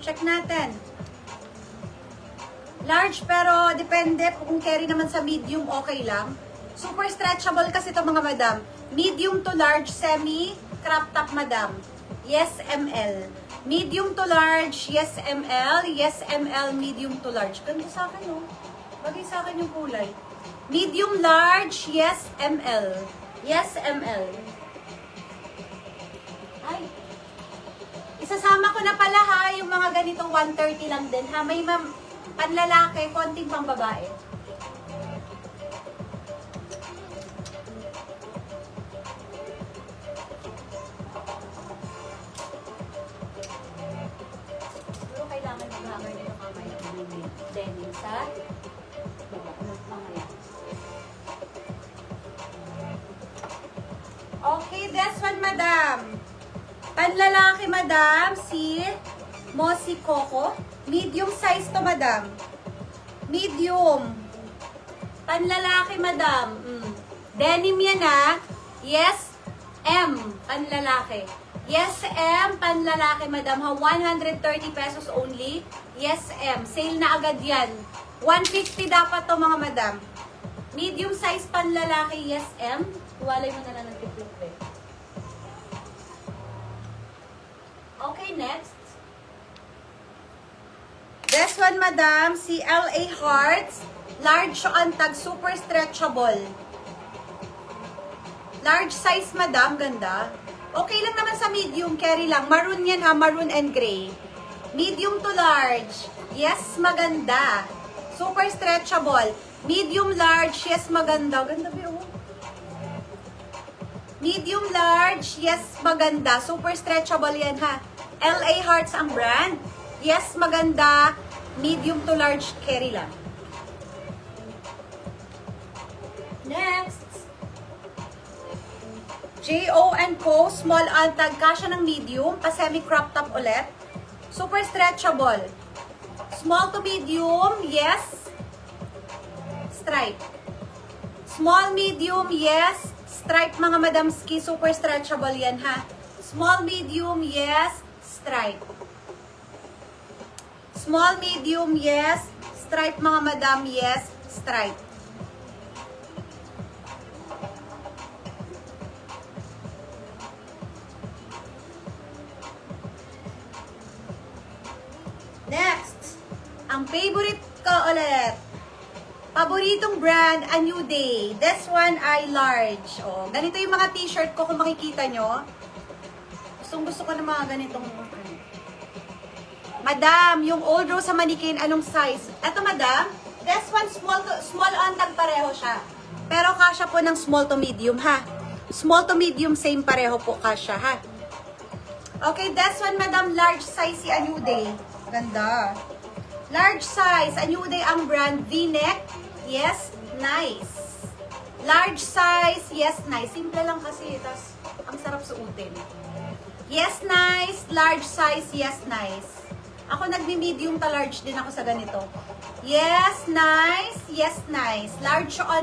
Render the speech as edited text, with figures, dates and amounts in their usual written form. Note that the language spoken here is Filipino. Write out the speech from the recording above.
Check natin. Large, pero depende kung carry naman sa medium, okay lang. Super stretchable kasi ito mga madam. Medium to large, semi, crop top madam. Yes, ML. Medium to large, yes, ML. Yes, ML, medium to large. Ganda sa akin, no? Bagay sa akin yung kulay. Medium large, yes, ML. Yes, ML. Ay. Isasama ko na pala ha, yung mga ganitong 130 lang din ha. May panlalaki, konting pang babae. Pero kailangan mag-hammer nito mamaya. Denim sa mamaya. Okay, this one, madam. Panlalaki, madam, si Mossy Coco. Medium size to, madam. Medium. Panlalaki, madam. Denim yan, ha. Yes, M. Panlalaki. Yes, M. Panlalaki, madam. Ha, 130 pesos only. Yes, M. Sale na agad yan. 150 dapat to, mga madam. Medium size panlalaki, yes, M. Walay mo na lang ng tiplop, eh. Okay, next. This one, madam, si LA Hearts. Large ang tag, super stretchable. Large size, madam, ganda. Okay lang naman sa medium, carry lang. Maroon yan ha, maroon and gray. Medium to large. Yes, maganda. Super stretchable. Medium large, yes, maganda. Ganda ba yun? Medium large, yes, maganda. Super stretchable yan ha. LA Hearts ang brand. Yes, maganda. Medium to large, carry lang. Next. J.O.&Co. Small antag. Kasya ng medium. Pa-semi crop top ulit. Super stretchable. Small to medium, yes. Stripe. Small, medium, yes. Stripe, mga madamski. Super stretchable yan, ha. Small, medium, yes. Stripe. Small, medium, yes. Stripe, mga madam, yes. Stripe. Next. Ang favorite ko ulit. Paboritong brand, A New Day. This one ay large. Oh, ganito yung mga t-shirt ko kung makikita nyo. Gusto ko ng mga ganitong. Madam, yung old rose sa manikin, anong size? Eto, madam. This one, small on tag pareho siya. Pero kasya po ng small to medium, ha? Small to medium, same pareho po kasya, ha? Okay, this one, madam, large size si A New Day. Ganda. Large size, A New Day ang brand, V-neck. Yes, nice. Large size, yes, nice. Simple lang kasi, tas ang sarap suotin. Yes, nice. Large size, yes, nice. Ako nagmi-medium to large din ako sa ganito. Yes, nice. Yes, nice. Large on